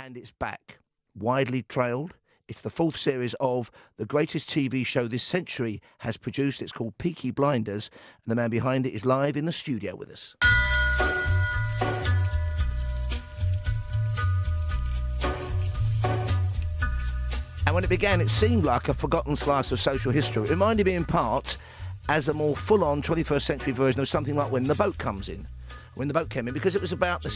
and it's back, widely trailed. It's the fourth series of the greatest TV show this century has produced. It's called Peaky Blinders, and the man behind it is live in the studio with us. And when it began, it seemed like a forgotten slice of social history. It reminded me in part as a more full-on 21st century version of something like When the Boat Comes In. When the boat came in, because it was about the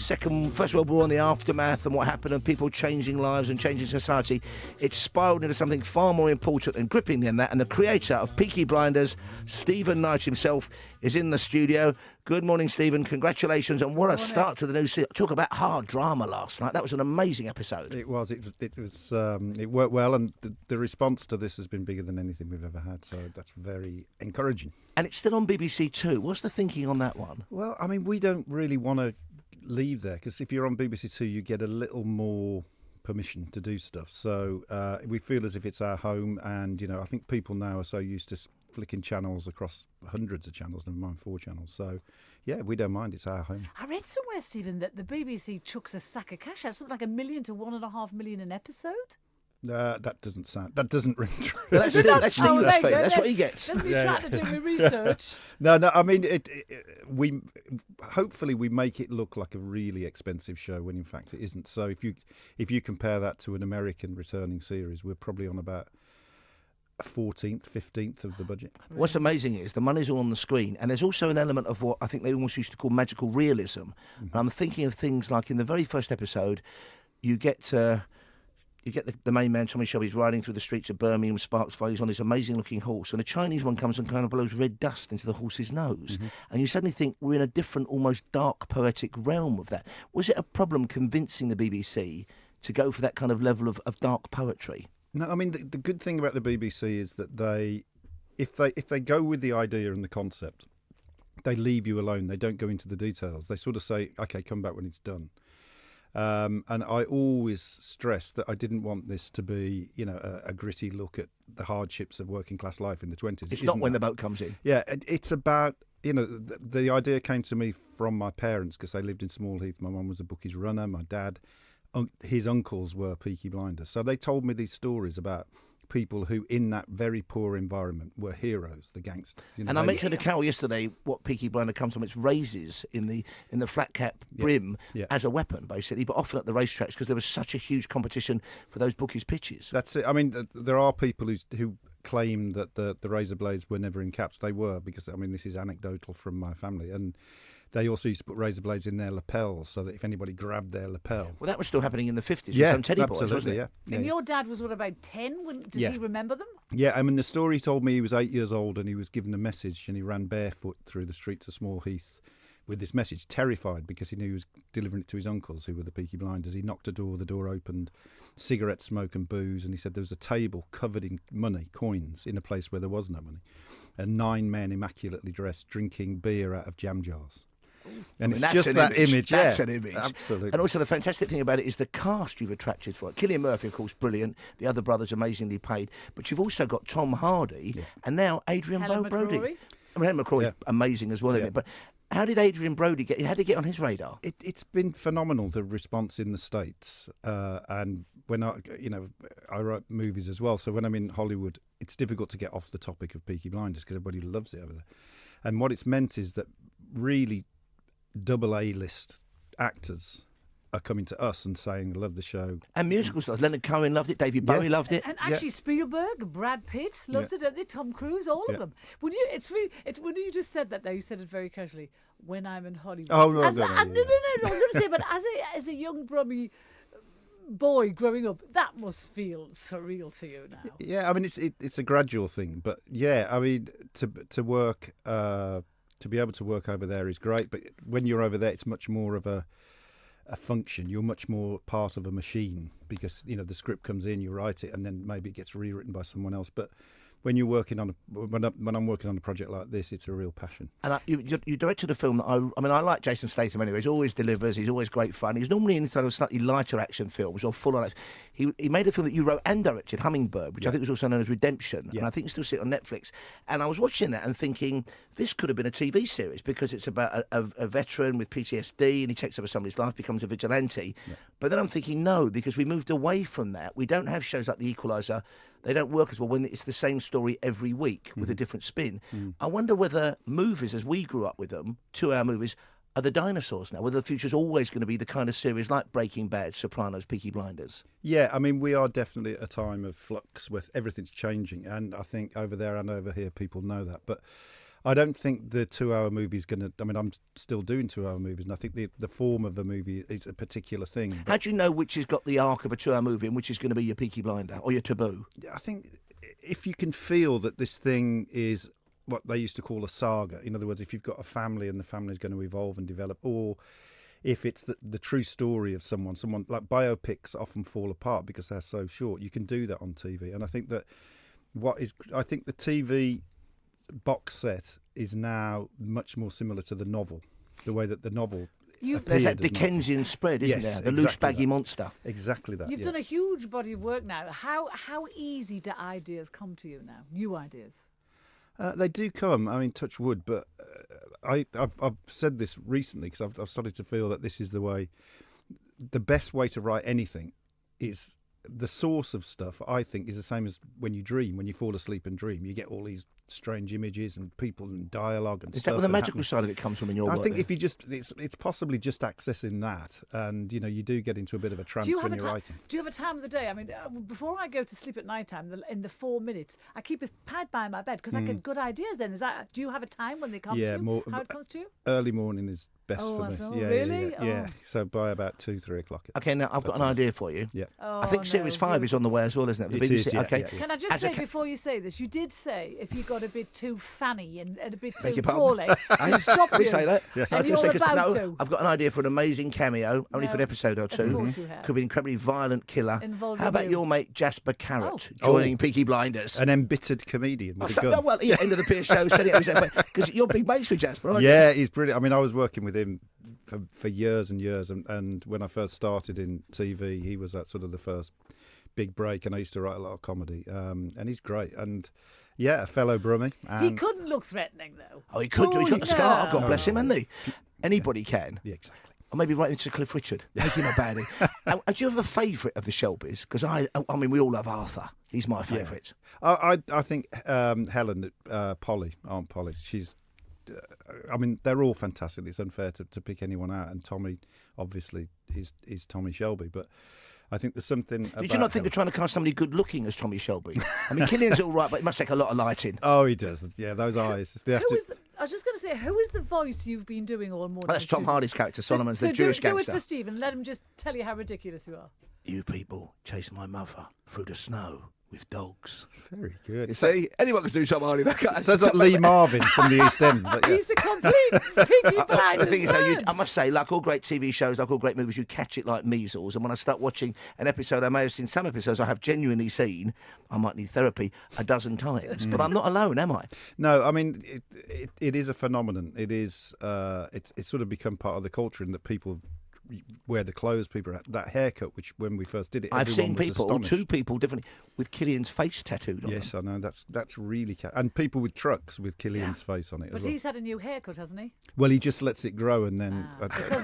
First World War and the aftermath and what happened and people changing lives and changing society. It spiralled into something far more important and gripping than that. And the creator of Peaky Blinders, Stephen Knight himself, is in the studio. Good morning, Stephen. Congratulations. And what a start to the new season. Talk about hard drama last night. That was an amazing episode. It was. It worked well, and the response to this has been bigger than anything we've ever had. So that's very encouraging. And it's still on BBC Two. What's the thinking on that one? Well, I mean, we don't really want to leave there, because if you're on BBC Two, you get a little more permission to do stuff. So we feel as if it's our home, and I think people now are so used to flicking channels across hundreds of channels, never mind 4 channels. So yeah, we don't mind. It's our home. I read somewhere, Stephen, that the BBC chucks a sack of cash out, something like $1 million to $1.5 million an episode. That doesn't ring true. That's Stephen's fee. That's what he gets. That's me trying to do my research. No. I mean, we hopefully we make it look like a really expensive show when in fact it isn't. So if you compare that to an American returning series, we're probably on about a 14th, 15th of the budget. What's amazing is the money's all on the screen, and there's also an element of what I think they almost used to call magical realism. Mm-hmm. And I'm thinking of things like in the very first episode, you get the main man, Tommy Shelby's riding through the streets of Birmingham, Sparks Fire. He's on this amazing-looking horse, and a Chinese one comes and kind of blows red dust into the horse's nose. Mm-hmm. And you suddenly think we're in a different, almost dark, poetic realm of that. Was it a problem convincing the BBC to go for that kind of level of dark poetry? No, I mean, the good thing about the BBC is that if they go with the idea and the concept, they leave you alone. They don't go into the details. They sort of say, OK, come back when it's done. And I always stressed that I didn't want this to be, a gritty look at the hardships of working class life in the 20s. It's not When the Boat Comes In. Yeah, it's about, the idea came to me from my parents because they lived in Small Heath. My mum was a bookies runner. My dad, his uncles were Peaky Blinders. So they told me these stories about people who in that very poor environment were heroes, the gangsters. And I mentioned to Carole yesterday what Peaky Blinder comes from. It's razors in the flat cap brim as a weapon, basically, but often at the racetracks because there was such a huge competition for those bookies' pitches. That's it. I mean, there are people who claim that the razor blades were never in caps. They were, because, I mean, this is anecdotal from my family, and they also used to put razor blades in their lapels so that if anybody grabbed their lapel... Well, that was still happening in the 50s with some teddy boys, wasn't it? And your dad was, about 10? Does he remember them? Yeah, I mean, the story told me he was 8 years old and he was given a message and he ran barefoot through the streets of Small Heath with this message, terrified because he knew he was delivering it to his uncles, who were the Peaky Blinders. He knocked a door, the door opened, cigarette smoke and booze, and he said there was a table covered in money, coins, in a place where there was no money, and 9 men immaculately dressed drinking beer out of jam jars. And it's just that image. That's an image. Absolutely. And also the fantastic thing about it is the cast you've attracted for it. Cillian Murphy, of course, brilliant. The other brothers amazingly paid. But you've also got Tom Hardy and now Adrian Brody. I mean, Helen McCrory, amazing as well, isn't it? But how did Adrian Brody how did he get on his radar? It's been phenomenal, the response in the States. And when I write movies as well. So when I'm in Hollywood, it's difficult to get off the topic of Peaky Blinders because everybody loves it over there. And what it's meant is that really double A-list actors are coming to us and saying, I love the show. And musical stars. Leonard Cohen loved it. David Bowie loved it. And actually Spielberg, Brad Pitt loved it, didn't they? Tom Cruise, all of them. When you just said that, though, you said it very casually. When I'm in Hollywood. Oh, no, no. I was going to say, but as a young Brummie boy growing up, that must feel surreal to you now. Yeah, I mean, it's a gradual thing. But, yeah, I mean, to work... to be able to work over there is great, but when you're over there, it's much more of a function. You're much more part of a machine because, the script comes in, you write it, and then maybe it gets rewritten by someone else. But when you're working on when I'm working on a project like this, it's a real passion. And you directed a film that I like Jason Statham anyway. He always delivers. He's always great fun. He's normally in sort of slightly lighter action films or full on. He made a film that you wrote and directed, Hummingbird, which I think was also known as Redemption. Yeah. And I think you still see it on Netflix. And I was watching that and thinking, this could have been a TV series because it's about a veteran with PTSD and he takes over somebody's life, becomes a vigilante. Yeah. But then I'm thinking, no, because we moved away from that. We don't have shows like The Equalizer. They don't work as well when it's the same story every week with a different spin. I wonder whether movies, as we grew up with them, 2-hour movies, are the dinosaurs now, whether the future's always going to be the kind of series like Breaking Bad, Sopranos, Peaky Blinders. Yeah, I mean, we are definitely at a time of flux where everything's changing, and I think over there and over here people know that. But I don't think the 2-hour movie is going to... I mean, I'm still doing 2-hour movies, and I think the form of a movie is a particular thing. How do you know which has got the arc of a 2-hour movie and which is going to be your Peaky Blinder or your Taboo? I think if you can feel that this thing is what they used to call a saga, in other words, if you've got a family and the family's going to evolve and develop, or if it's the true story of someone like biopics often fall apart because they're so short, you can do that on TV. And I think that I think the TV box set is now much more similar to the novel, the way that the novel there's that Dickensian spread, isn't there? The loose baggy monster. Exactly that. You've done a huge body of work now. How easy do ideas come to you now? New ideas? They do come. I mean, touch wood, but I've said this recently because I've started to feel that this is the best way to write anything is the source of stuff. I think is the same as when you dream. When you fall asleep and dream, you get all these strange images and people and dialogue and stuff. Is that where the magical side of it comes from in your work? I think if you it's possibly just accessing that, and you do get into a bit of a trance when you're writing. Do you have a time of the day? I mean, before I go to sleep at night time, in the 4 minutes, I keep a pad by my bed because I get good ideas. Then do you have a time when they come to you? How it comes to you? Early morning is best for me. Oh, Yeah, really? Yeah. So by about 2-3 o'clock. Okay, now I've got an idea for you. Yeah. I think Series 5 is on the way as well, isn't it? The It BBC. is, yeah, Okay. yeah. Can I just say before you say this, you did say if you got a bit too fanny and a bit Beg too your pardon? crawly, to stop Can you. we say that? Yes. And I you're can say, 'cause about to. I've got an idea for an amazing cameo, only No, for an episode or two. Of course you have. Could be an incredibly violent killer. Involving How about you. your mate Jasper Carrot Oh. joining Peaky Blinders? An embittered comedian with a gun. Well, yeah, end of the Pierce show, setting up because you're big mates with Jasper, aren't you? Yeah, he's brilliant. I mean, I was working with him for years and years, and when I first started in TV, he was at sort of the first big break, and I used to write a lot of comedy, and he's great. And yeah, a fellow Brummie. He couldn't look threatening though. Oh, he could do. He's got the scar. no. God bless him, hasn't he? Anybody can. Yeah, exactly. Or maybe right into Cliff Richard. Make him a baddie. Do you have a favourite of the Shelbys? Because I mean, we all love Arthur. He's my favourite. I think Helen, Polly, Aunt Polly, she's... I mean, they're all fantastic. It's unfair to pick anyone out. And Tommy, obviously, is Tommy Shelby. But I think there's something about Did you not think of trying to cast somebody good looking as Tommy Shelby? I mean, Killian's all right, but it must take a lot of lighting. Oh, he does. Yeah, those eyes. We have to... I was just going to say, who is the voice you've been doing all morning? That's Tom Hardy's character, Solomon's the Jewish do gangster. it for Stephen. Let him just tell you how ridiculous you are. You people chase my mother through the snow with dogs. Very good. You see, anyone can do Tom Hardy. That guy. Sounds like Lee Marvin from the East End. But yeah. He's a complete Peaky Blinders. The thing is, though, man. I must say, like all great TV shows, like all great movies, you catch it like measles. And when I start watching an episode, I may have seen some episodes I have genuinely seen. I might need therapy a dozen times, but I'm not alone, am I? No, I mean, it is a phenomenon. It is. It's sort of become part of the culture in that people wear the clothes, people have that haircut, which when we first did it, I've seen everyone was people, astonished. 2 people differently, with Killian's face tattooed on Yes, them. I know. That's really... And people with trucks with Killian's face on it But as well. he's had a new haircut, hasn't he? Well, he just lets it grow and then...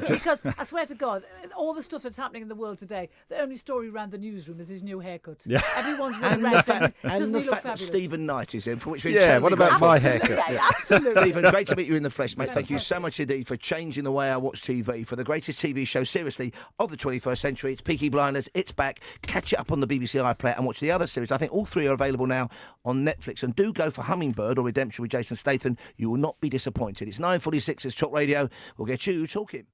Because I swear to God, all the stuff that's happening in the world today, the only story around the newsroom is his new haircut. Yeah. Everyone's And running the around saying, fact, doesn't he look that fabulous? Stephen Knight is in, for which we're Yeah, totally what about grateful. my Absolutely, haircut? yeah, absolutely. Stephen, great to meet you in the flesh, mate. Thank you so much indeed for changing the way I watch TV, for the greatest TV show, seriously, of the 21st century. It's Peaky Blinders. It's back. Catch it up on the BBC iPlayer and watch the other series. I think all 3 are available now on Netflix. And do go for Hummingbird or Redemption with Jason Statham. You will not be disappointed. It's 9:46. It's Talk Radio. We'll get you talking.